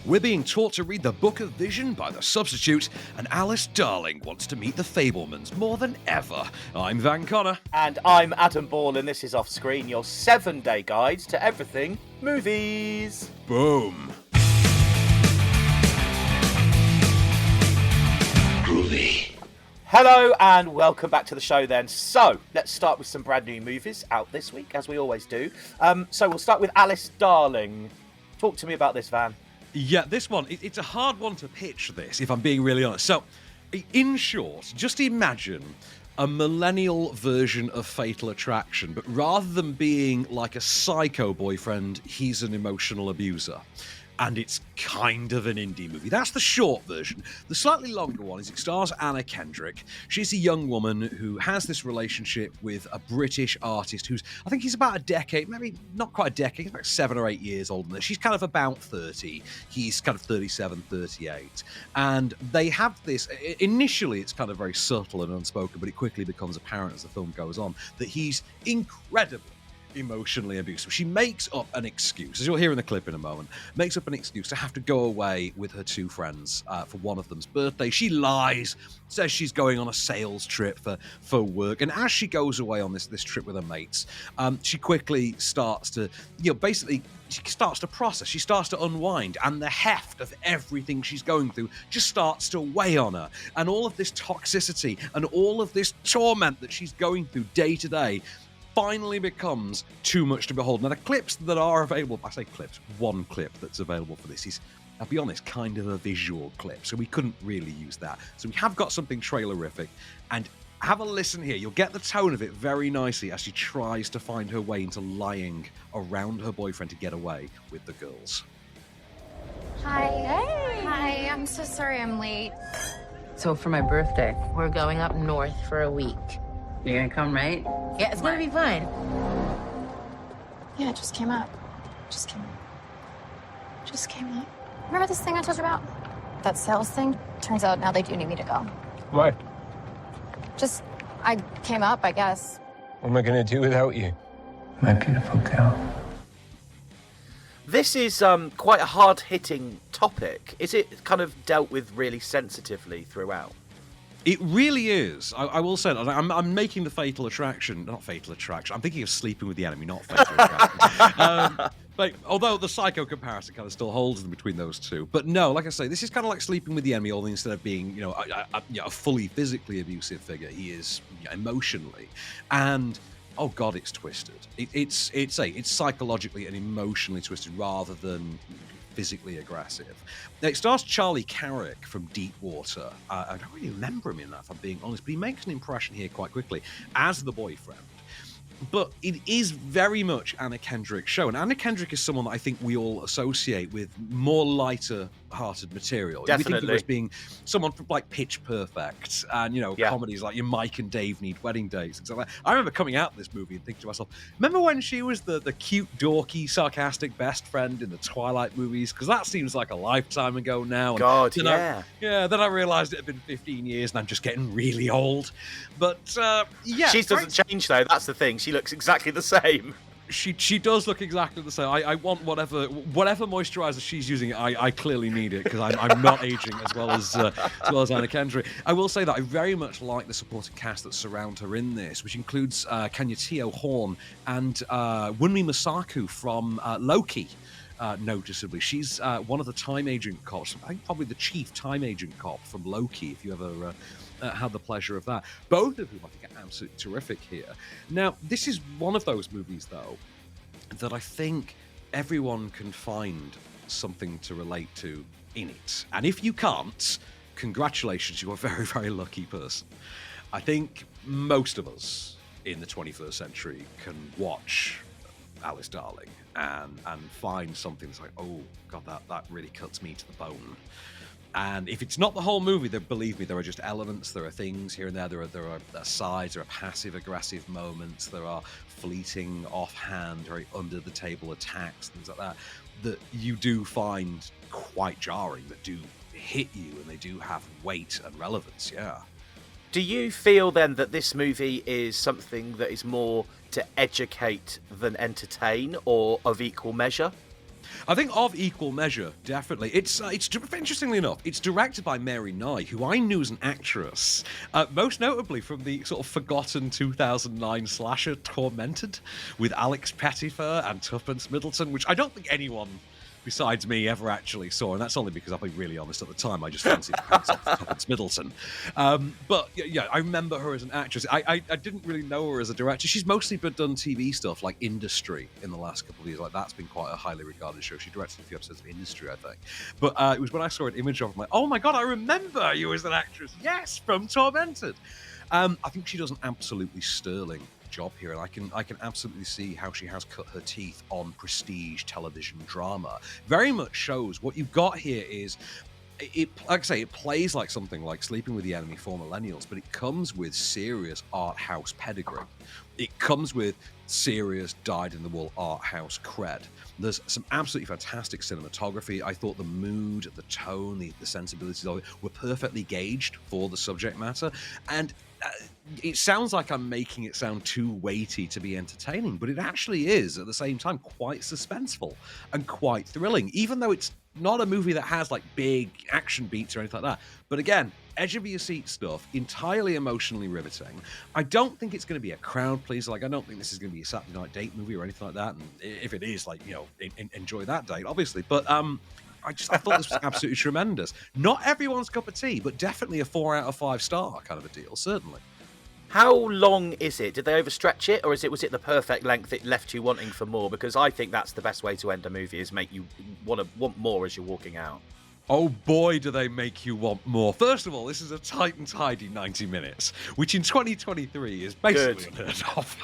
We're being taught to read the Book of Vision by the Substitute, and Alice Darling wants to meet the Fablemans more than ever. I'm Van Connor. And I'm Adam Ball, and this is Off Screen, your 7-day guide to everything movies. Boom. Groovy. Hello and welcome back to the show then. So, let's start with some brand new movies out this week, as we always do. So we'll start with Alice Darling. Talk to me about this, Van. Yeah, this one, it's a hard one to pitch this, if I'm being really honest. So, in short, just imagine a millennial version of Fatal Attraction, but rather than being like a psycho boyfriend, he's an emotional abuser. And it's kind of an indie movie. That's the short version. The slightly longer one is it stars Anna Kendrick. She's a young woman who has this relationship with a British artist who's, I think he's about a decade, maybe not quite a decade, he's about 7 or 8 years older than her. She's kind of about 30. He's kind of 37, 38. And they have this, initially it's kind of very subtle and unspoken, but it quickly becomes apparent as the film goes on that he's incredibly emotionally abusive. She makes up an excuse, as you'll hear in the clip in a moment, makes up an excuse to have to go away with her 2 friends for one of them's birthday. She lies, says she's going on a sales trip for work, and as she goes away on this trip with her mates, she quickly starts to, basically she starts to process, she starts to unwind, and the heft of everything she's going through just starts to weigh on her, and all of this toxicity and all of this torment that she's going through day to day finally becomes too much to behold. Now, the clips that are available, I say clips, one clip that's available for this is, I'll be honest, kind of a visual clip, so we couldn't really use that. So we have got something trailerific, and have a listen here. You'll get the tone of it very nicely as she tries to find her way into lying around her boyfriend to get away with the girls. Hi. Hey. Hi, I'm so sorry I'm late. So for my birthday, we're going up north for a week. You're gonna come, right? Yeah, it's gonna be fun. Yeah, it just came up. Just came up. Remember this thing I told you about? That sales thing? Turns out now they do need me to go. Why? I came up, I guess. What am I gonna do without you? My beautiful girl. This is quite a hard-hitting topic. Is it kind of dealt with really sensitively throughout? It really is. I will say that. I'm making the Fatal Attraction, not Fatal Attraction. I'm thinking of Sleeping with the Enemy, not Fatal Attraction. But although the psycho comparison kind of still holds them between those two. But no, like I say, this is kind of like Sleeping with the Enemy, only instead of being, a fully physically abusive figure, he is emotionally. And oh god, it's twisted. It's psychologically and emotionally twisted rather than physically aggressive. Now, it stars Charlie Carrick from Deepwater. I don't really remember him in that, if I'm being honest, but he makes an impression here quite quickly as the boyfriend. But it is very much Anna Kendrick's show. And Anna Kendrick is someone that I think we all associate with more lighter-hearted material. Definitely. We think of her as being someone from, like, Pitch Perfect and, comedies like your Mike and Dave Need Wedding Dates. And like that. I remember coming out of this movie and thinking to myself, remember when she was the cute, dorky, sarcastic best friend in the Twilight movies? Because that seems like a lifetime ago now. And God, then then I realised it had been 15 years and I'm just getting really old. But, She doesn't change, though. That's the thing. She looks exactly the same. She does look exactly the same. I want whatever moisturizer she's using. I clearly need it because I'm not aging as well as Anna Kendrick. I will say that I very much like the supporting cast that surround her in this, which includes Kanyutio Horn and Wunmi Masaku from Loki. Noticeably, she's one of the time agent cops. I think probably the chief time agent cop from Loki. If you ever had the pleasure of that, both of whom I think are absolutely terrific here. Now, this is one of those movies, though, that I think everyone can find something to relate to in it. And if you can't, congratulations, you're a very, very lucky person. I think most of us in the 21st century can watch Alice Darling and find something that's like, oh god, that really cuts me to the bone. And if it's not the whole movie, then believe me, there are just elements, there are things here and there, there are asides, there are passive-aggressive moments, there are fleeting, offhand, very under-the-table attacks, things like that you do find quite jarring, that do hit you, and they do have weight and relevance, yeah. Do you feel, then, that this movie is something that is more to educate than entertain, or of equal measure? I think of equal measure, definitely. It's interestingly enough, it's directed by Mary Nye, who I knew as an actress, most notably from the sort of forgotten 2009 slasher Tormented with Alex Pettyfer and Tuppence Middleton, which I don't think anyone besides me ever actually saw, and that's only because I'll be really honest, at the time I just fancied Tuppence Middleton. But yeah, I remember her as an actress. I didn't really know her as a director. She's mostly done TV stuff like Industry in the last couple of years. Like that's been quite a highly regarded show. She directed a few episodes of Industry, I think. But it was when I saw an image of her, I'm like, oh my god, I remember you as an actress. Yes, from Tormented. I think she does an absolutely sterling job here, and I can absolutely see how she has cut her teeth on prestige television drama. Very much shows what you've got here is it, like I say, it plays like something like Sleeping with the Enemy for millennials, but it comes with serious art house pedigree. It comes with serious dyed-in-the-wool art house cred. There's some absolutely fantastic cinematography. I thought the mood, the tone, the sensibilities of it were perfectly gauged for the subject matter, and it sounds like I'm making it sound too weighty to be entertaining, but it actually is, at the same time, quite suspenseful and quite thrilling, even though it's not a movie that has like big action beats or anything like that. But again, edge of your seat stuff, entirely emotionally riveting. I don't think it's going to be a crowd pleaser. Like, I don't think this is going to be a Saturday night date movie or anything like that. And if it is, like, you know, enjoy that date, obviously. But I thought this was absolutely tremendous. Not everyone's cup of tea, but definitely a 4 out of 5 star kind of a deal, certainly. How long is it? Did they overstretch it, or was it the perfect length it left you wanting for more? Because I think that's the best way to end a movie, is make you want more as you're walking out. Oh boy, do they make you want more. First of all, this is a tight and tidy 90 minutes, which in 2023 is basically unheard of.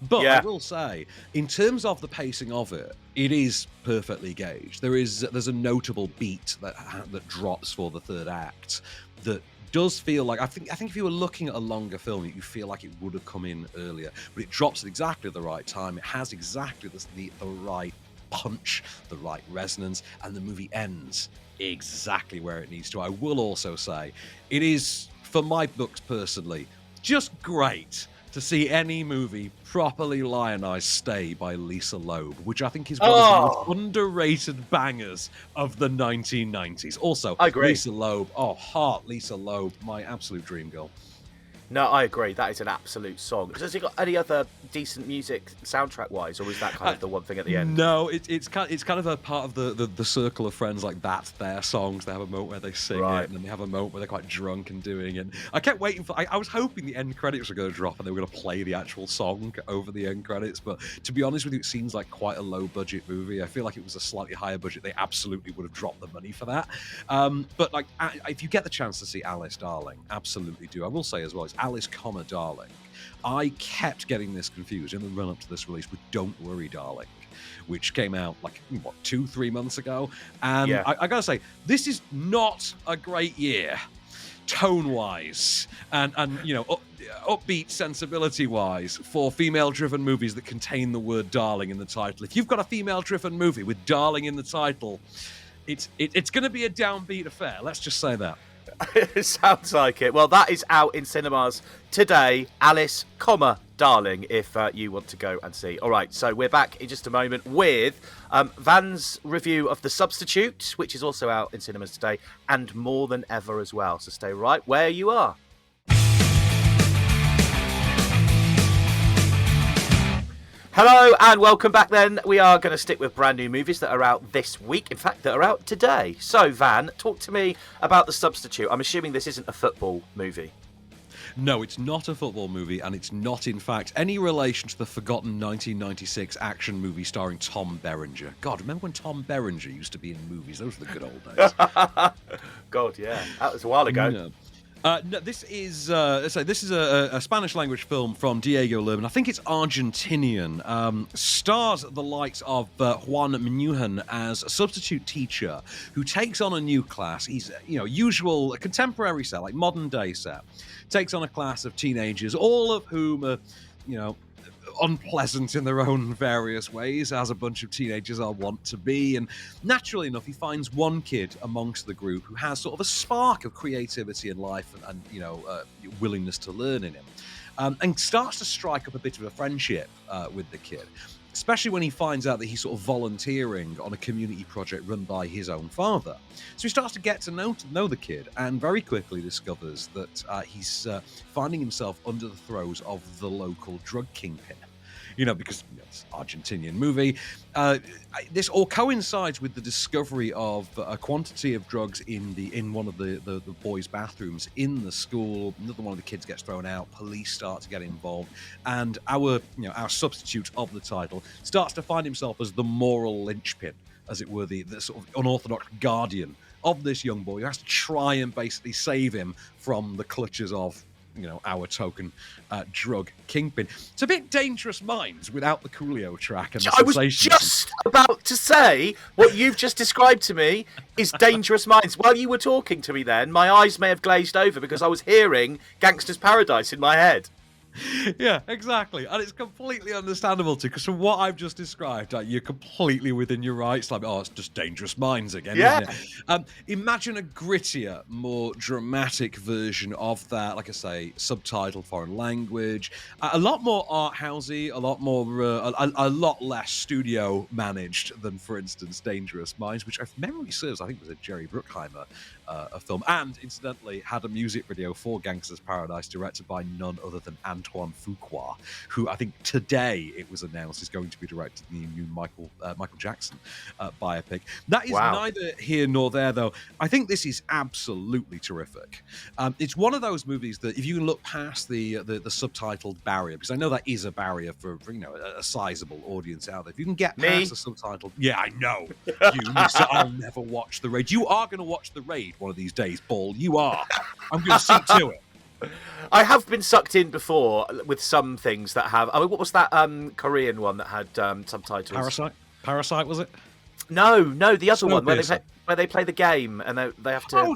But yeah. I will say, in terms of the pacing of it, it is perfectly gauged. There's a notable beat that drops for the third act that does feel like, I think if you were looking at a longer film, you feel like it would have come in earlier, but it drops at exactly the right time. It has exactly the right punch, the right resonance, and the movie ends exactly where it needs to. I will also say, it is, for my books personally, just great to see any movie properly lionized Stay by Lisa Loeb, which I think is one of the most underrated bangers of the 1990s. Also, I agree. Lisa Loeb, Lisa Loeb, my absolute dream girl. No, I agree. That is an absolute song. Has it got any other decent music soundtrack-wise, or is that kind of the one thing at the end? No, it's kind of a part of the circle of friends. Like, that's their songs. They have a moment where they sing it, and then they have a moment where they're quite drunk and doing it. I kept waiting for. I was hoping the end credits were going to drop and they were going to play the actual song over the end credits. But to be honest with you, it seems like quite a low-budget movie. I feel like it was a slightly higher budget. They absolutely would have dropped the money for that. But like, if you get the chance to see Alice Darling, absolutely do. I will say as well, it's Alice, Darling. I kept getting this confused in the run-up to this release with Don't Worry, Darling, which came out like, 2-3 months ago. And yeah. I gotta say, this is not a great year, tone-wise, and upbeat sensibility-wise, for female-driven movies that contain the word darling in the title. If you've got a female-driven movie with darling in the title, it's going to be a downbeat affair. Let's just say that. It sounds like it. Well, that is out in cinemas today. Alice, Darling, if you want to go and see. All right, so we're back in just a moment with Van's review of The Substitute, which is also out in cinemas today, and More Than Ever as well. So stay right where you are. Hello and welcome back then. We are going to stick with brand new movies that are out this week. In fact, that are out today. So, Van, talk to me about The Substitute. I'm assuming this isn't a football movie. No, it's not a football movie, and it's not, in fact, any relation to the forgotten 1996 action movie starring Tom Berenger. God, remember when Tom Berenger used to be in movies? Those were the good old days. God, yeah. That was a while ago. No. No, this is a Spanish language film from Diego Lerman. I think it's Argentinian. Stars the likes of Juan Minujan as a substitute teacher who takes on a new class. He's usual a contemporary set, like modern day set. Takes on a class of teenagers, all of whom are unpleasant in their own various ways, as a bunch of teenagers are wont to be. And naturally enough, he finds one kid amongst the group who has sort of a spark of creativity in life and willingness to learn in him, and starts to strike up a bit of a friendship with the kid. especially when he finds out that he's sort of volunteering on a community project run by his own father. So he starts to get to know the kid, and very quickly discovers that he's finding himself under the throes of the local drug kingpin. Because it's an Argentinian movie. This all coincides with the discovery of a quantity of drugs in one of the boys' bathrooms in the school. Another one of the kids gets thrown out. Police start to get involved, and our substitute of the title starts to find himself as the moral linchpin, as it were, the sort of unorthodox guardian of this young boy who has to try and basically save him from the clutches of our token drug kingpin. It's a bit Dangerous Minds without the Coolio track and the I was sensations. just about to say what you've just described to me is Dangerous Minds. While you were talking to me then, my eyes may have glazed over because I was hearing Gangster's Paradise in my head. Yeah, exactly. And it's completely understandable too, because from what I've just described, you're completely within your rights. Like, it's just Dangerous Minds again, isn't it? Imagine a grittier, more dramatic version of that, like I say, subtitled foreign language, a lot more art housey, a lot more, a lot less studio managed than, for instance, Dangerous Minds, which, if memory serves, I think was a Jerry Bruckheimer a film, and incidentally had a music video for Gangster's Paradise directed by none other than Antoine Fuqua, who I think today it was announced is going to be directing the new Michael Jackson biopic. That is neither here nor there, though. I think this is absolutely terrific. It's one of those movies that if you can look past the subtitled barrier, because I know that is a barrier for a sizable audience out there. If you can get past the subtitled, I know you, Mister, I'll never watch The Raid. You are going to watch The Raid one of these days, Paul. You are. I'm going to see to it. I have been sucked in before with some things that have. I mean, what was that Korean one that had subtitles? Parasite, was it? No, the other one where they play the game and they have to. Oh,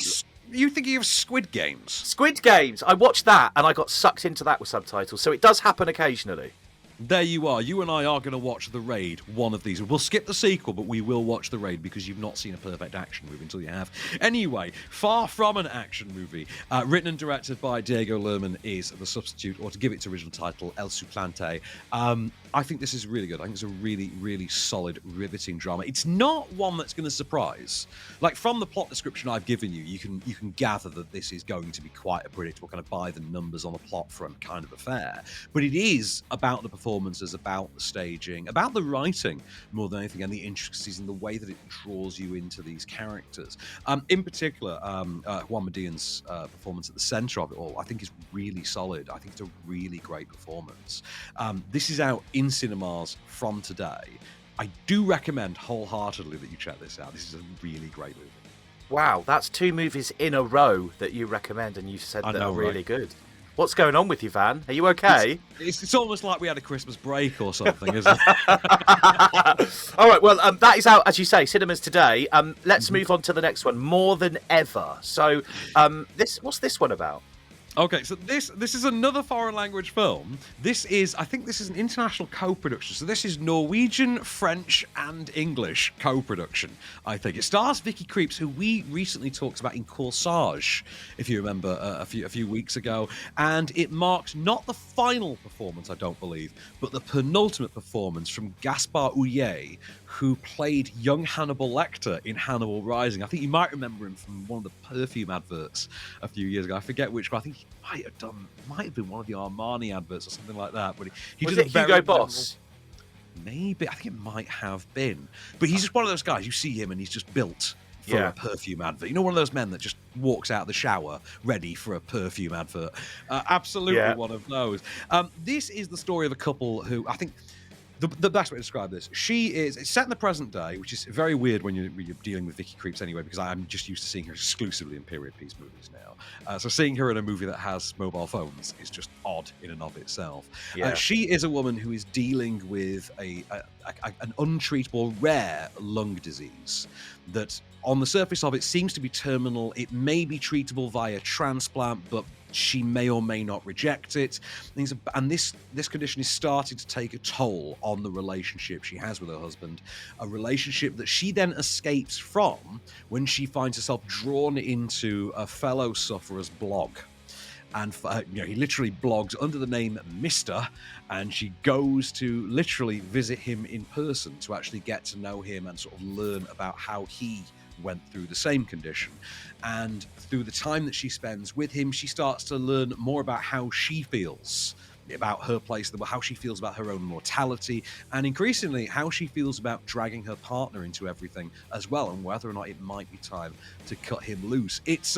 you thinking of Squid Games? Squid Games. I watched that and I got sucked into that with subtitles. So it does happen occasionally. There you are. You and I are going to watch The Raid, one of these. We'll skip the sequel, but we will watch The Raid because you've not seen a perfect action movie until you have. Anyway, far from an action movie, written and directed by Diego Lerman is The Substitute, or to give its original title, El Suplente. I think this is really good. I think it's a really, really solid, riveting drama. It's not one that's going to surprise. Like, from the plot description I've given you, you can gather that this is going to be quite a predictable kind of by the numbers on the plot front kind of affair. But it is about the performances, about the staging, about the writing more than anything, and the intricacies in the way that it draws you into these characters. In particular, Juan Median's performance at the centre of it all, I think is really solid. I think it's a really great performance. This is out in cinemas from today. I do recommend wholeheartedly that you check this out. This is a really great movie. Wow, that's 2 movies in a row that you recommend, and you've said that are really good. What's going on with you, Van? Are you okay? It's almost like we had a Christmas break or something, isn't it? All right, well, that is out, as you say, cinemas today. Let's move on to the next one, More Than Ever. So, what's this one about? Okay, so this is another foreign language film. I think this is an international co-production. So this is Norwegian, French, and English co-production, I think. It stars Vicky Krieps, who we recently talked about in Corsage, if you remember, a few weeks ago. And it marks not the final performance, I don't believe, but the penultimate performance from Gaspar Ullier, who played young Hannibal Lecter in Hannibal Rising. I think you might remember him from one of the perfume adverts a few years ago. I forget which, but I think he might have been one of the Armani adverts or something like that. But he was did it Hugo Boss? Maybe. I think it might have been. But he's just one of those guys, you see him and he's just built for a perfume advert. You know, one of those men that just walks out of the shower ready for a perfume advert. Absolutely one of those. This is the story of a couple who, I think, the best way to describe this, it's set in the present day, which is very weird when you're dealing with Vicky Krieps anyway, because I'm just used to seeing her exclusively in period piece movies now. So seeing her in a movie that has mobile phones is just odd in and of itself. She is a woman who is dealing with an untreatable, rare lung disease that on the surface of it seems to be terminal. It may be treatable via transplant, but she may or may not reject it. And this condition is starting to take a toll on the relationship she has with her husband, a relationship that she then escapes from when she finds herself drawn into a fellow sufferer's blog. and he literally blogs under the name Mr. And she goes to literally visit him in person to actually get to know him and sort of learn about how he went through the same condition. And through the time that she spends with him, she starts to learn more about how she feels about her place, how she feels about her own mortality, and increasingly how she feels about dragging her partner into everything as well, and whether or not it might be time to cut him loose. It's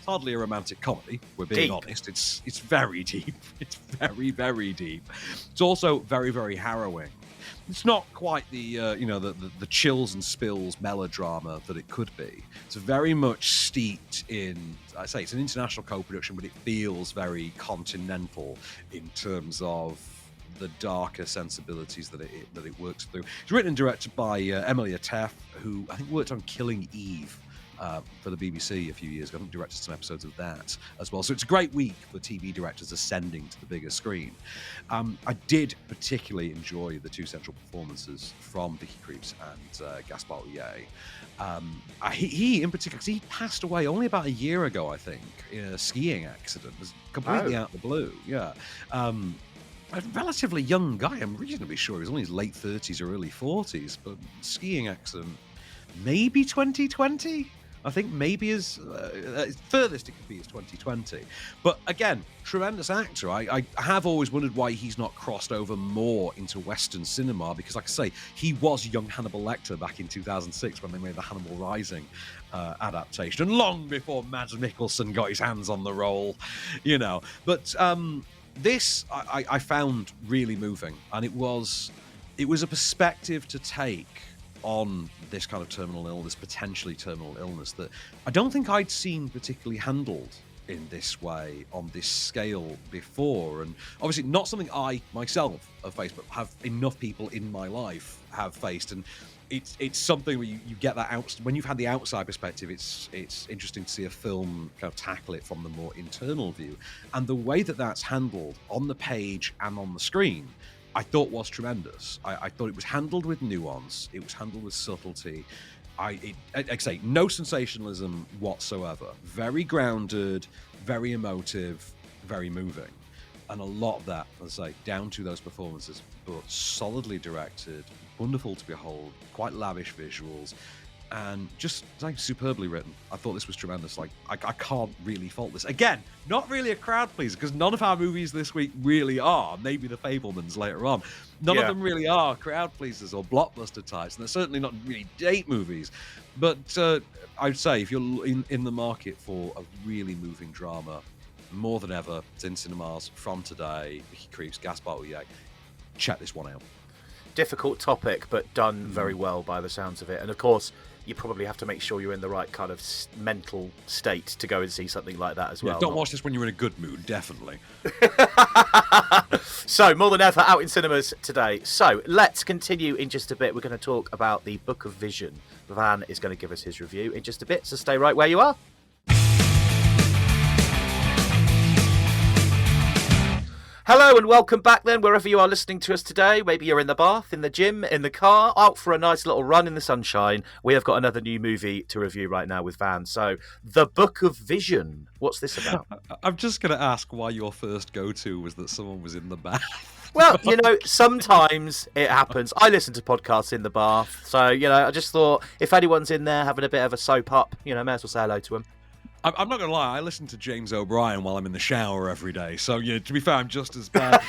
hardly a romantic comedy, we're being honest. It's very deep. It's very, very deep. It's also very, very harrowing. It's not quite the the chills and spills melodrama that it could be. It's very much steeped in, I say it's an international co-production, but it feels very continental in terms of the darker sensibilities that it works through. It's written and directed by Emily Atef, who I think worked on Killing Eve for the BBC a few years ago. I think directed some episodes of that as well. So it's a great week for TV directors ascending to the bigger screen. I did particularly enjoy the two central performances from Vicky Krieps and Gaspar Ullier. He in particular, because he passed away only about a year ago, I think, in a skiing accident. It was completely out of the blue. Yeah. A relatively young guy. I'm reasonably sure he was only in his late 30s or early 40s, but skiing accident, maybe 2020? I think maybe as furthest it could be is 2020. But again, tremendous actor. I have always wondered why he's not crossed over more into Western cinema, because like I say, he was young Hannibal Lecter back in 2006 when they made the Hannibal Rising adaptation, and long before Mads Mikkelsen got his hands on the role, But this I found really moving, and it was a perspective to take on this kind of terminal illness, potentially terminal illness, that I don't think I'd seen particularly handled in this way, on this scale before. And obviously not something I myself have faced, but have enough people in my life have faced. And it's something where you get that out when you've had the outside perspective. It's interesting to see a film kind of tackle it from the more internal view, and the way that that's handled on the page and on the screen, I thought was tremendous. I thought it was handled with nuance. It was handled with subtlety. I say no sensationalism whatsoever. Very grounded, very emotive, very moving. And a lot of that, as I say, down to those performances, but solidly directed, wonderful to behold, quite lavish visuals, and just like superbly written. I thought this was tremendous. Like I can't really fault this. Again, not really a crowd pleaser, because none of our movies this week really are. Maybe The Fabelmans later on. None of them really are crowd pleasers or blockbuster types, and they're certainly not really date movies. But I'd say if you're in the market for a really moving drama, more than ever, it's in cinemas from today. Vicky Krieps, Gaspar Ullier. Check this one out. Difficult topic, but done very well by the sounds of it. And of course, you probably have to make sure you're in the right kind of mental state to go and see something like that as well. Don't watch this when you're in a good mood, definitely. So, more than ever, out in cinemas today. So, let's continue in just a bit. We're going to talk about the Book of Vision. Van is going to give us his review in just a bit, so stay right where you are. Hello and welcome back then, wherever you are listening to us today. Maybe you're in the bath, in the gym, in the car, out for a nice little run in the sunshine. We have got another new movie to review right now with Van. So, The Book of Vision. What's this about? I'm just going to ask why your first go-to was that someone was in the bath. Well, sometimes it happens. I listen to podcasts in the bath. So, I just thought if anyone's in there having a bit of a soap up, may as well say hello to them. I'm not going to lie, I listen to James O'Brien while I'm in the shower every day. So, to be fair, I'm just as bad.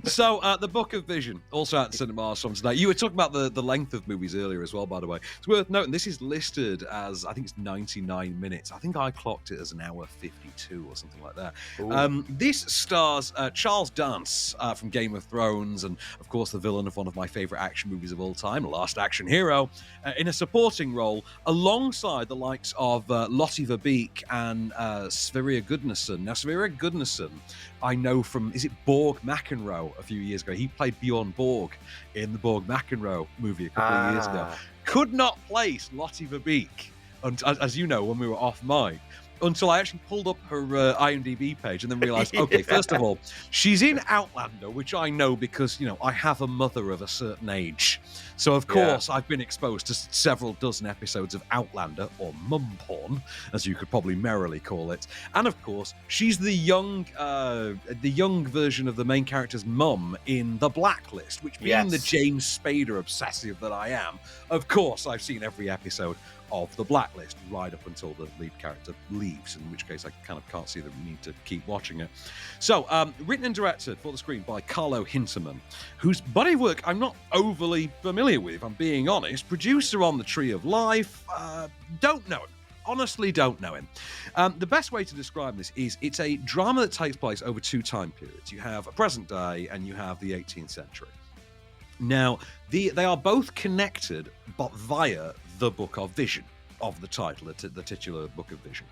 So, The Book of Vision, also out in cinemas from today. You were talking about the length of movies earlier as well, by the way. It's worth noting, this is listed as, I think it's 99 minutes. I think I clocked it as an hour 52 or something like that. This stars Charles Dance from Game of Thrones, and, of course, the villain of one of my favourite action movies of all time, Last Action Hero, in a supporting role, alongside the likes of Lottie Verbeek and Sverrir Gudnason. Now, Sverrir Gudnason, I know from, is it Borg McEnroe a few years ago? He played Bjorn Borg in the Borg McEnroe movie a couple of years ago. Could not place Lottie Verbeek, and as you know, when we were off mic. until I actually pulled up her IMDb page and then realised, okay, first of all, she's in Outlander, which I know because, I have a mother of a certain age. So, of course, I've been exposed to several dozen episodes of Outlander, or mum porn, as you could probably merrily call it. And, of course, she's the young version of the main character's mum in The Blacklist, which being the James Spader obsessive that I am, of course, I've seen every episode of The Blacklist right up until the lead character leaves, in which case I kind of can't see the need to keep watching it. So, written and directed for the screen by Carlo Hinterman, whose body of work I'm not overly familiar with, if I'm being honest. Producer on The Tree of Life, don't know him. Honestly, don't know him. The best way to describe this is it's a drama that takes place over two time periods. You have a present day and you have the 18th century. Now, they are both connected, but via the Book of Vision of the title, the titular Book of Vision,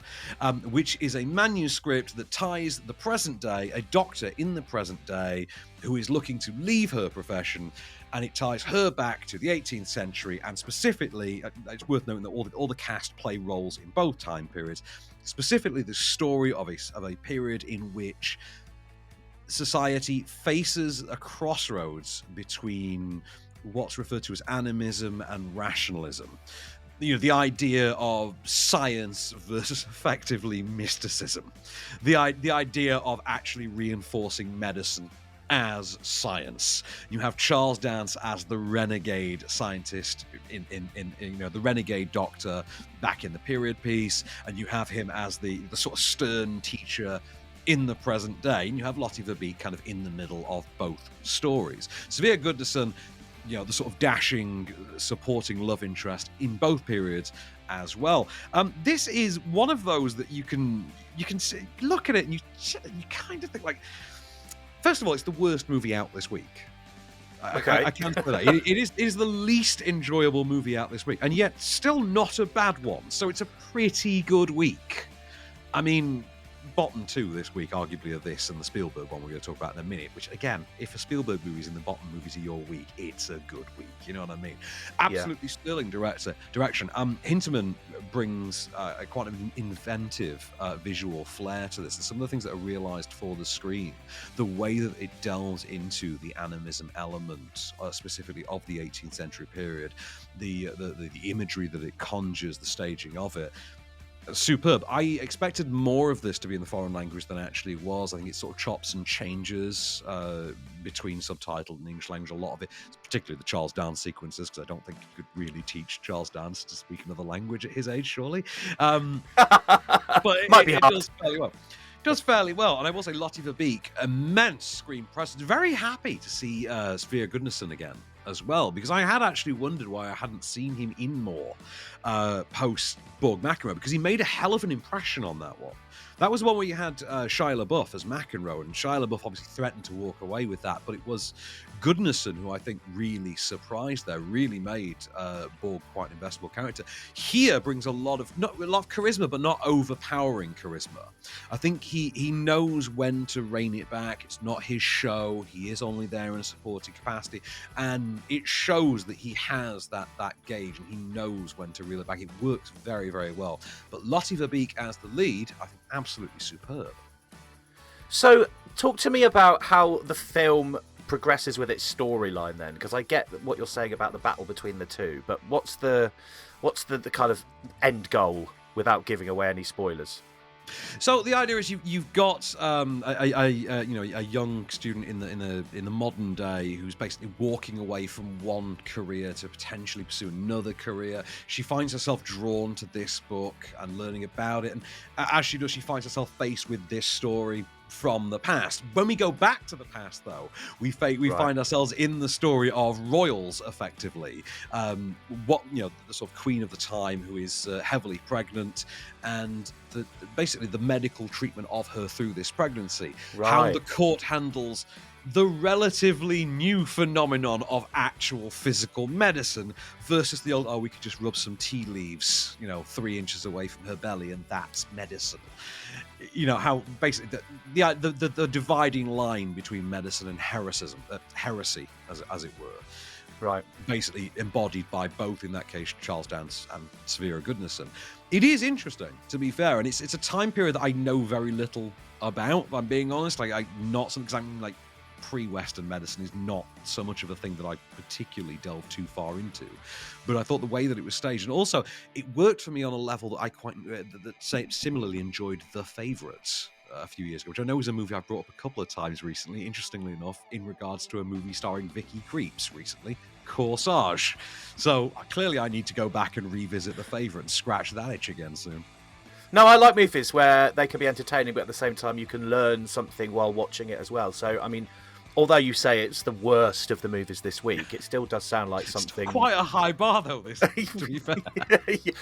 which is a manuscript that ties the present day, a doctor in the present day who is looking to leave her profession, and it ties her back to the 18th century, and specifically, it's worth noting that all the cast play roles in both time periods, specifically the story of a period in which society faces a crossroads between what's referred to as animism and rationalism. The idea of science versus effectively mysticism. The idea of actually reinforcing medicine as science. You have Charles Dance as the renegade scientist in the renegade doctor back in the period piece, and you have him as the sort of stern teacher in the present day, and you have Lottie Verbeek kind of in the middle of both stories. Severe Goodnison, the sort of dashing, supporting love interest in both periods as well. This is one of those that you can look at it and you kind of think, like, first of all, it's the worst movie out this week. Okay. I can't say that. It is the least enjoyable movie out this week, and yet still not a bad one. So it's a pretty good week. I mean, bottom two this week, arguably, are this and the Spielberg one we're going to talk about in a minute, which, again, if a Spielberg movie's in the bottom movies of your week, it's a good week. You know what I mean? Absolutely sterling direction. Hinterman brings quite an inventive visual flair to this. And some of the things that are realised for the screen, the way that it delves into the animism element, specifically of the 18th century period, the imagery that it conjures, the staging of it, superb. I expected more of this to be in the foreign language than it actually was. I think it sort of chops and changes between subtitled and English language. A lot of it, particularly the Charles Dance sequences, because I don't think you could really teach Charles Dance to speak another language at his age, surely. But it does fairly well. Does fairly well, and I will say Lottie Verbeek, immense screen presence. Very happy to see Severe Goodison again as well, because I had actually wondered why I hadn't seen him in more post Borg McEnroe, because he made a hell of an impression on that one. That was the one where you had Shia LaBeouf as McEnroe, and Shia LaBeouf obviously threatened to walk away with that, but it was Goodison who I think really surprised there, really made Borg quite an investable character. Here brings a lot of charisma, but not overpowering charisma. I think he knows when to rein it back. It's not his show. He is only there in a supporting capacity, and it shows that he has that gauge, and he knows when to reel it back. It works very, very well. But Lottie Verbeek as the lead, I think, absolutely superb. So, talk to me about how the film progresses with its storyline then, because I get what you're saying about the battle between the two, but what's the kind of end goal without giving away any spoilers? So the idea is you've got a young student in the modern day who's basically walking away from one career to potentially pursue another career. She finds herself drawn to this book and learning about it, and as she does, she finds herself faced with this story from the past. When we go back to the past, though, we find ourselves in the story of royals, effectively. The sort of queen of the time, who is heavily pregnant, and basically the medical treatment of her through this pregnancy. Right. How the court handles the relatively new phenomenon of actual physical medicine versus the old, we could just rub some tea leaves, 3 inches away from her belly, and that's medicine. How basically the dividing line between medicine and heresy, as it were. Right. Basically embodied by both, in that case, Charles Dance and Severe Goodison. It is interesting, to be fair, and it's a time period that I know very little about, if I'm being honest. Like, because I'm like, pre-Western medicine is not so much of a thing that I particularly delve too far into. But I thought the way that it was staged, and also it worked for me on a level that I similarly enjoyed The Favourites a few years ago, which I know is a movie I've brought up a couple of times recently, interestingly enough, in regards to a movie starring Vicky Krieps recently, Corsage. So clearly I need to go back and revisit The Favourite and scratch that itch again soon. No, I like movies where they can be entertaining, but at the same time you can learn something while watching it as well. So, I mean, although you say it's the worst of the movies this week, it still does sound like something... It's quite a high bar, though, this, to be fair.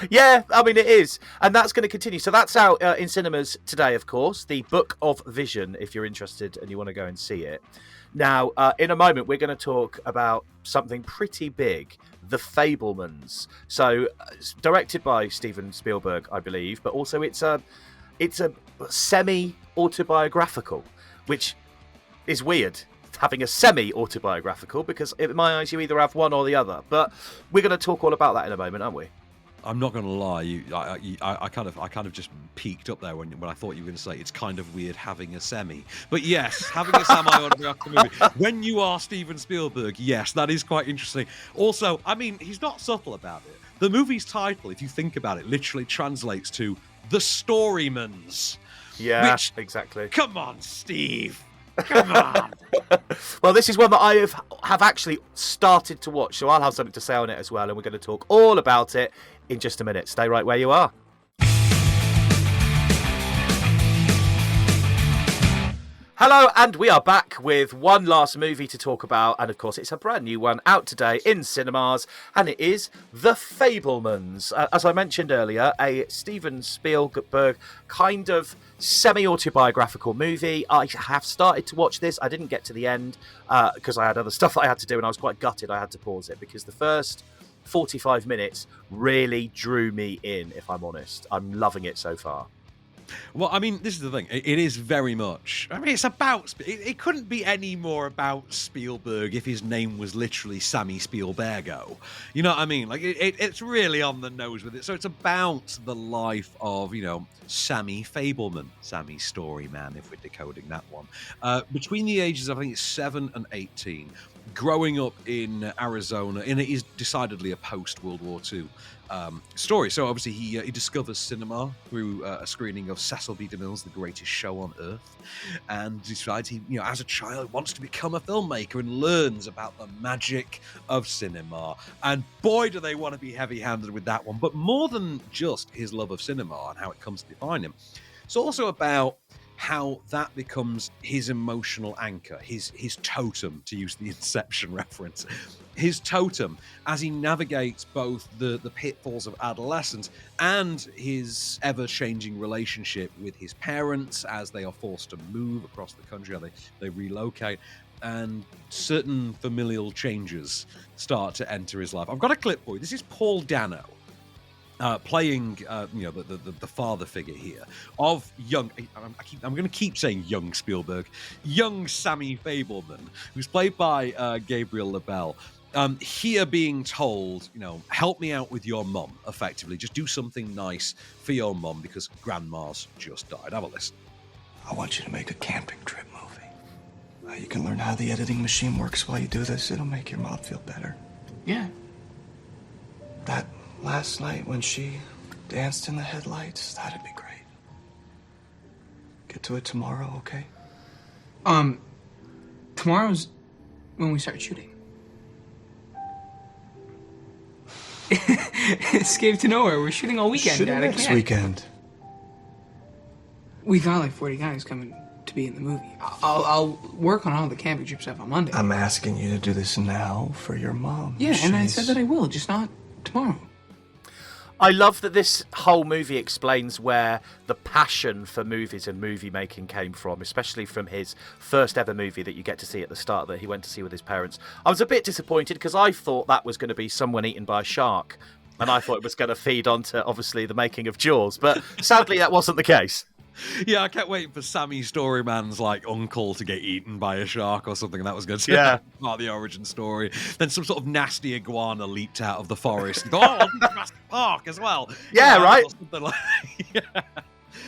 Yeah, I mean, it is. And that's going to continue. So that's out in cinemas today, of course. The Book of Vision, if you're interested and you want to go and see it. Now, in a moment, we're going to talk about something pretty big, The Fabelmans. So, it's directed by Steven Spielberg, I believe, but also it's a semi-autobiographical, which is weird, having a semi-autobiographical, because in my eyes, you either have one or the other. But we're going to talk all about that in a moment, aren't we? I'm not going to lie. I kind of just peaked up there when I thought you were going to say it's kind of weird having a semi. But yes, having a semi-autobiographical movie. When you are Steven Spielberg, yes, that is quite interesting. Also, I mean, he's not subtle about it. The movie's title, if you think about it, literally translates to The Storymans. Yeah, which, exactly. Come on, Steve. Come on. Well, this is one that I have actually started to watch, so I'll have something to say on it as well, and we're going to talk all about it in just a minute. Stay right where you are. Hello, and we are back with one last movie to talk about, and of course it's a brand new one out today in cinemas, and it is The Fabelmans. As I mentioned earlier, a Steven Spielberg kind of semi-autobiographical movie. I have started to watch this. I didn't get to the end because I had other stuff I had to do, and I was quite gutted I had to pause it because the first 45 minutes really drew me in, if I'm honest. I'm loving it so far. Well, I mean, this is the thing. It is very much... I mean, it's about... It couldn't be any more about Spielberg if his name was literally Sammy Spielbergo. You know what I mean? Like, it's really on the nose with it. So it's about the life of, Sammy Fabelman. Sammy Storyman, if we're decoding that one. Between the ages of, I think it's 7 and 18. Growing up in Arizona, and it is decidedly a post-World War II story. So obviously he discovers cinema through a screening of Cecil B. DeMille's The Greatest Show on Earth, and decides he, as a child, wants to become a filmmaker and learns about the magic of cinema. And boy, do they want to be heavy-handed with that one. But more than just his love of cinema and how it comes to define him, it's also about how that becomes his emotional anchor, his totem, to use the Inception reference, his totem as he navigates both the pitfalls of adolescence and his ever-changing relationship with his parents as they are forced to move across the country, or they relocate, and certain familial changes start to enter his life. I've got a clip for you. This is Paul Dano. Playing, the father figure here of young. I'm going to keep saying young Spielberg, young Sammy Fabelman, who's played by Gabriel LaBelle. Here being told, help me out with your mum. Effectively, just do something nice for your mum because grandma's just died. Have a listen. I want you to make a camping trip movie. You can learn how the editing machine works while you do this. It'll make your mom feel better. Yeah. That last night when she danced in the headlights, that'd be great. Get to it tomorrow, okay? Tomorrow's when we start shooting. Escape to nowhere. We're shooting all weekend, Shooting Dad. next weekend. We got like 40 guys coming to be in the movie. I'll work on all the camping trip stuff on Monday. I'm asking you to do this now for your mom. Yeah, and I said that I will, just not tomorrow. I love that this whole movie explains where the passion for movies and movie making came from, especially from his first ever movie that you get to see at the start that he went to see with his parents. I was a bit disappointed because I thought that was going to be someone eaten by a shark, and I thought it was going to feed onto, obviously, the making of Jaws, but sadly that wasn't the case. Yeah, I kept waiting for Sammy Storyman's like uncle to get eaten by a shark or something. That was good. Yeah. Part of the origin story. Then some sort of nasty iguana leaped out of the forest. And thought, oh, I'll do Jurassic Park as well. Yeah, right. or something like- yeah.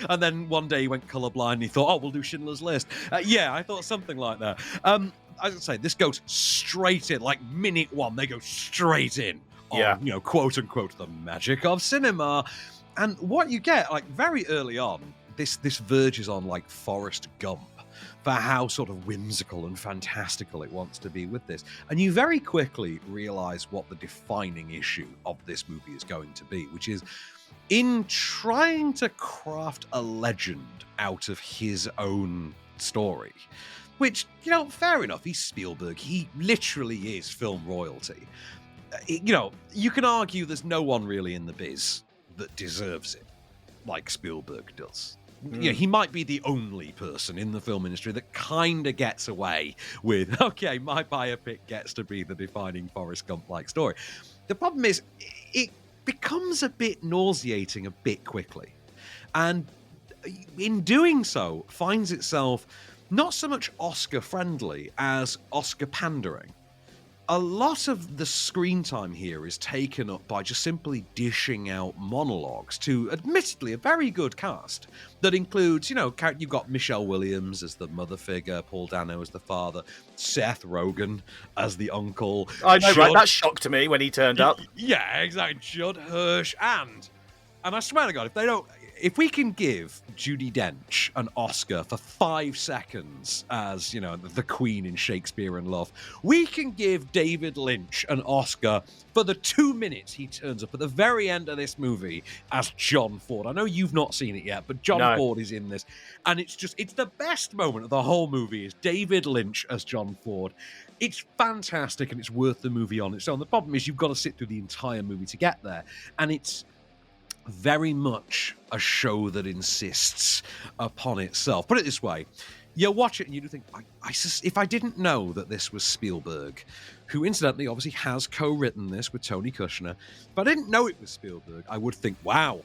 And then one day he went colourblind and he thought, oh, we'll do Schindler's List. Yeah, I thought something like that. As I say, this goes straight in. Like minute one, they go straight in. On, Yeah. Quote unquote, the magic of cinema. And what you get, like very early on, this verges on like Forrest Gump for how sort of whimsical and fantastical it wants to be with this. And you very quickly realize what the defining issue of this movie is going to be, which is in trying to craft a legend out of his own story, which, fair enough, he's Spielberg. He literally is film royalty. You can argue there's no one really in the biz that deserves it like Spielberg does. He might be the only person in the film industry that kind of gets away with, okay, my biopic gets to be the defining Forrest Gump-like story. The problem is, it becomes a bit nauseating a bit quickly. And in doing so, finds itself not so much Oscar-friendly as Oscar-pandering. A lot of the screen time here is taken up by just simply dishing out monologues to, admittedly, a very good cast that includes, you've got Michelle Williams as the mother figure, Paul Dano as the father, Seth Rogen as the uncle. I know, right? That shocked me when he turned up. Yeah, exactly. Judd Hirsch and I swear to God, if we can give Judi Dench an Oscar for 5 seconds as, the Queen in Shakespeare in Love, we can give David Lynch an Oscar for the 2 minutes he turns up at the very end of this movie as John Ford. I know you've not seen it yet, but John Ford is in this. And it's the best moment of the whole movie is David Lynch as John Ford. It's fantastic and it's worth the movie on its own. The problem is you've got to sit through the entire movie to get there. And it's very much a show that insists upon itself. Put it this way, you watch it and you do think, if I didn't know that this was Spielberg, who incidentally obviously has co-written this with Tony Kushner, if I didn't know it was Spielberg, I would think, wow,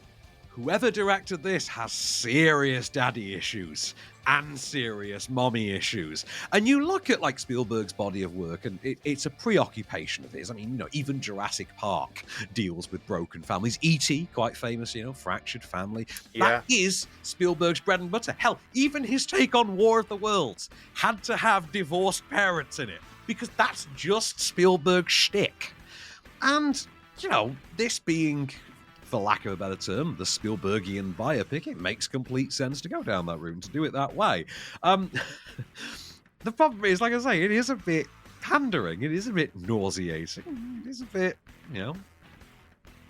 whoever directed this has serious daddy issues and serious mommy issues. And you look at like Spielberg's body of work and it's a preoccupation of his. I mean, even Jurassic Park deals with broken families. E.T., quite famous, fractured family. Yeah. That is Spielberg's bread and butter. Hell, even his take on War of the Worlds had to have divorced parents in it because that's just Spielberg's shtick. And, this being, for lack of a better term, the Spielbergian biopic, it makes complete sense to go down that route and to do it that way. The problem is, like I say, it is a bit pandering. It is a bit nauseating. It is a bit,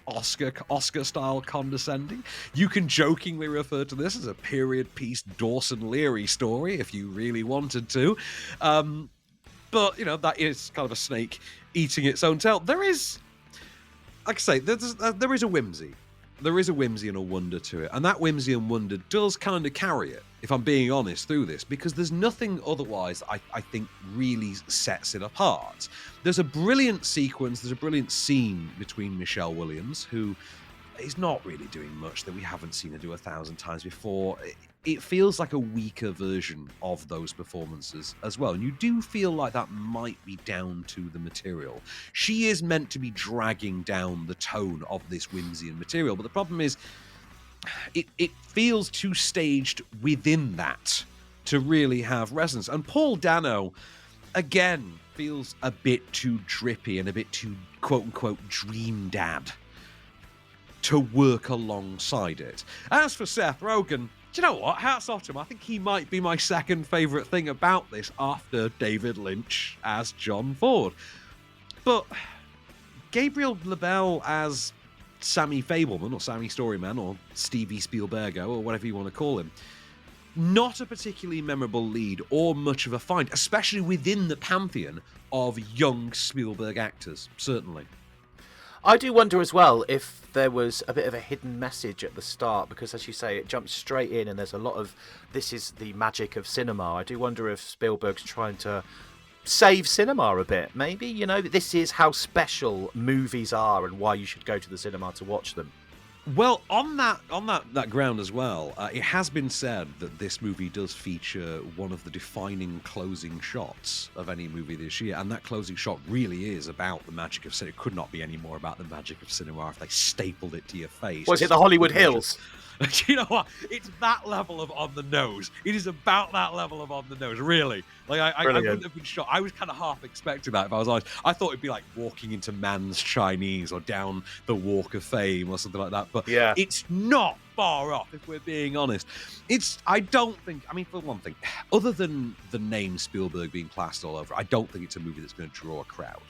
Oscar-style condescending. You can jokingly refer to this as a period piece Dawson Leary story if you really wanted to. But, that is kind of a snake eating its own tail. There is... Like I say, there is a whimsy. There is a whimsy and a wonder to it. And that whimsy and wonder does kind of carry it, if I'm being honest, through this, because there's nothing otherwise I think really sets it apart. There's a brilliant sequence, there's a brilliant scene between Michelle Williams, who is not really doing much that we haven't seen her do 1,000 times before. It feels like a weaker version of those performances as well. And you do feel like that might be down to the material. She is meant to be dragging down the tone of this whimsy and material. But the problem is, it feels too staged within that to really have resonance. And Paul Dano, again, feels a bit too drippy and a bit too, quote-unquote, dream dad to work alongside it. As for Seth Rogen, do you know what? Hats off to him. I think he might be my second favourite thing about this after David Lynch as John Ford. But Gabriel LaBelle as Sammy Fableman, or Sammy Storyman, or Stevie Spielbergo, or whatever you want to call him, not a particularly memorable lead or much of a find, especially within the pantheon of young Spielberg actors, certainly. I do wonder as well if there was a bit of a hidden message at the start, because as you say, it jumps straight in and there's a lot of, this is the magic of cinema. I do wonder if Spielberg's trying to save cinema a bit, maybe, this is how special movies are and why you should go to the cinema to watch them. Well, on that ground as well, it has been said that this movie does feature one of the defining closing shots of any movie this year, and that closing shot really is about the magic of cinema. It could not be any more about the magic of cinema if they stapled it to your face. Was it the Hollywood Hills? You know what? It's that level of on the nose. It is about that level of on the nose, really. Like I wouldn't have been shocked. I was kind of half expecting that if I was honest. I thought it'd be like walking into Man's Chinese or down the Walk of Fame or something like that. But Yeah. it's not far off, if we're being honest. I don't think, I mean, for one thing, other than the name Spielberg being plastered all over, I don't think it's a movie that's going to draw a crowd.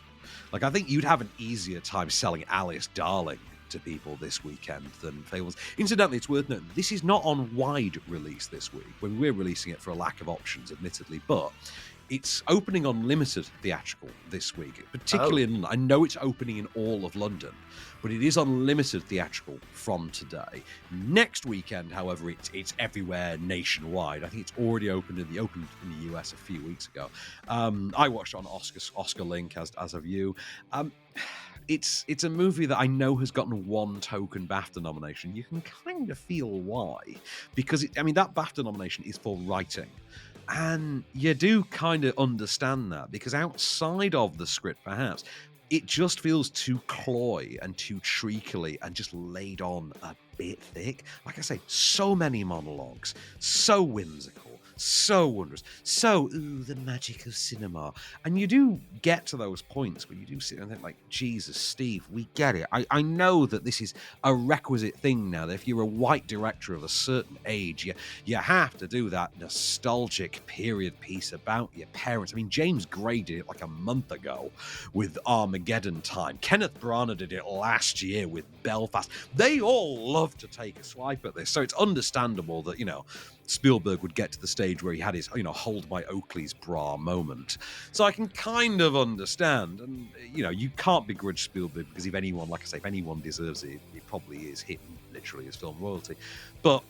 Like, I think you'd have an easier time selling Alice Darling to people this weekend than Fables. Incidentally, it's worth noting, this is not on wide release this week, when we're releasing it for a lack of options, admittedly, but it's opening on limited theatrical this week, particularly in London. I know it's opening in all of London, but it is on limited theatrical from today. Next weekend, however, it's everywhere nationwide. I think it's already opened in the US a few weeks ago. I watched it on Oscar Link, as have you. It's a movie that I know has gotten one token BAFTA nomination. You can kind of feel why, because that BAFTA nomination is for writing. And you do kind of understand that, because outside of the script, perhaps, it just feels too cloy and too treacly and just laid on a bit thick. Like I say, so many monologues, so whimsical, so wondrous, so, the magic of cinema. And you do get to those points where you do sit and think, like, Jesus, Steve, we get it. I know that this is a requisite thing now, that if you're a white director of a certain age, you have to do that nostalgic period piece about your parents. I mean, James Gray did it like a month ago with Armageddon Time. Kenneth Branagh did it last year with Belfast. They all love to take a swipe at this, so it's understandable that, Spielberg would get to the stage where he had his, hold my Oakley's bra moment. So I can kind of understand. And, you can't begrudge Spielberg, because if anyone, like I say, if anyone deserves it, it probably is him, literally, as film royalty. But,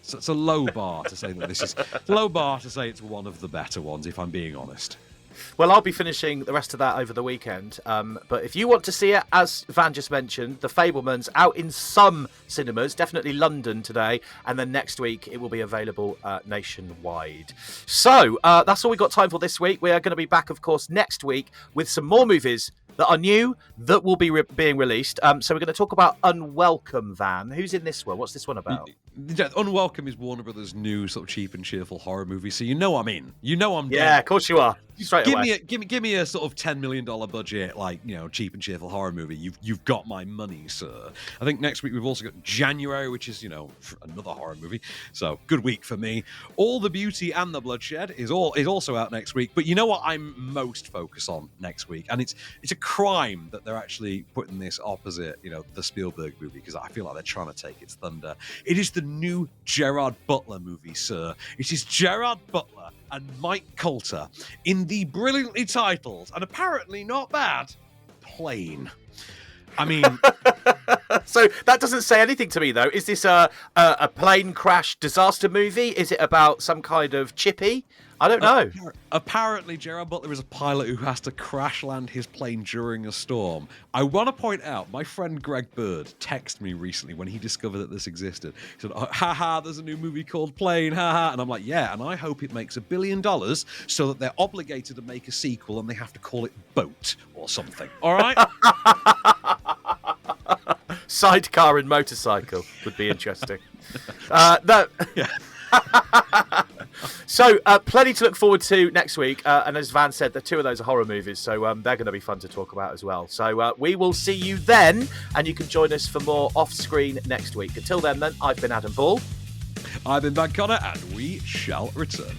so it's a low bar to say that this is, low bar to say it's one of the better ones, if I'm being honest. Well, I'll be finishing the rest of that over the weekend. But if you want to see it, as Van just mentioned, The Fabelmans out in some cinemas, definitely London today, and then next week it will be available nationwide. So that's all we've got time for this week. We are going to be back, of course, next week with some more movies that are new that will be being released. So we're going to talk about Unwelcome, Van. Who's in this one? What's this one about? Unwelcome is Warner Brothers' new sort of cheap and cheerful horror movie, so you know I'm in. You know I'm Yeah, of course you are. Straight away. Give me a sort of $10 million budget, like, cheap and cheerful horror movie. You've got my money, sir. I think next week we've also got January, which is, another horror movie. So good week for me. All the Beauty and the Bloodshed is also out next week. But you know what I'm most focused on next week? And it's a crime that they're actually putting this opposite, the Spielberg movie, because I feel like they're trying to take its thunder. It is the new Gerard Butler movie, sir. It is Gerard Butler and Mike Coulter in the brilliantly titled, and apparently not bad, Plane. I mean... So that doesn't say anything to me, though. Is this a plane crash disaster movie? Is it about some kind of chippy? I don't know. Apparently, Gerard Butler is a pilot who has to crash land his plane during a storm. I want to point out, my friend Greg Bird texted me recently when he discovered that this existed. He said, haha, there's a new movie called Plane, haha. And I'm like, yeah, and I hope it makes $1 billion so that they're obligated to make a sequel and they have to call it Boat or something. All right? Sidecar and motorcycle would be interesting. No. Yeah. So, plenty to look forward to next week. And as Van said, the two of those are horror movies, so they're going to be fun to talk about as well. So we will see you then, and you can join us for more off-screen next week. Until then, I've been Adam Ball. I've been Van Connor, and we shall return.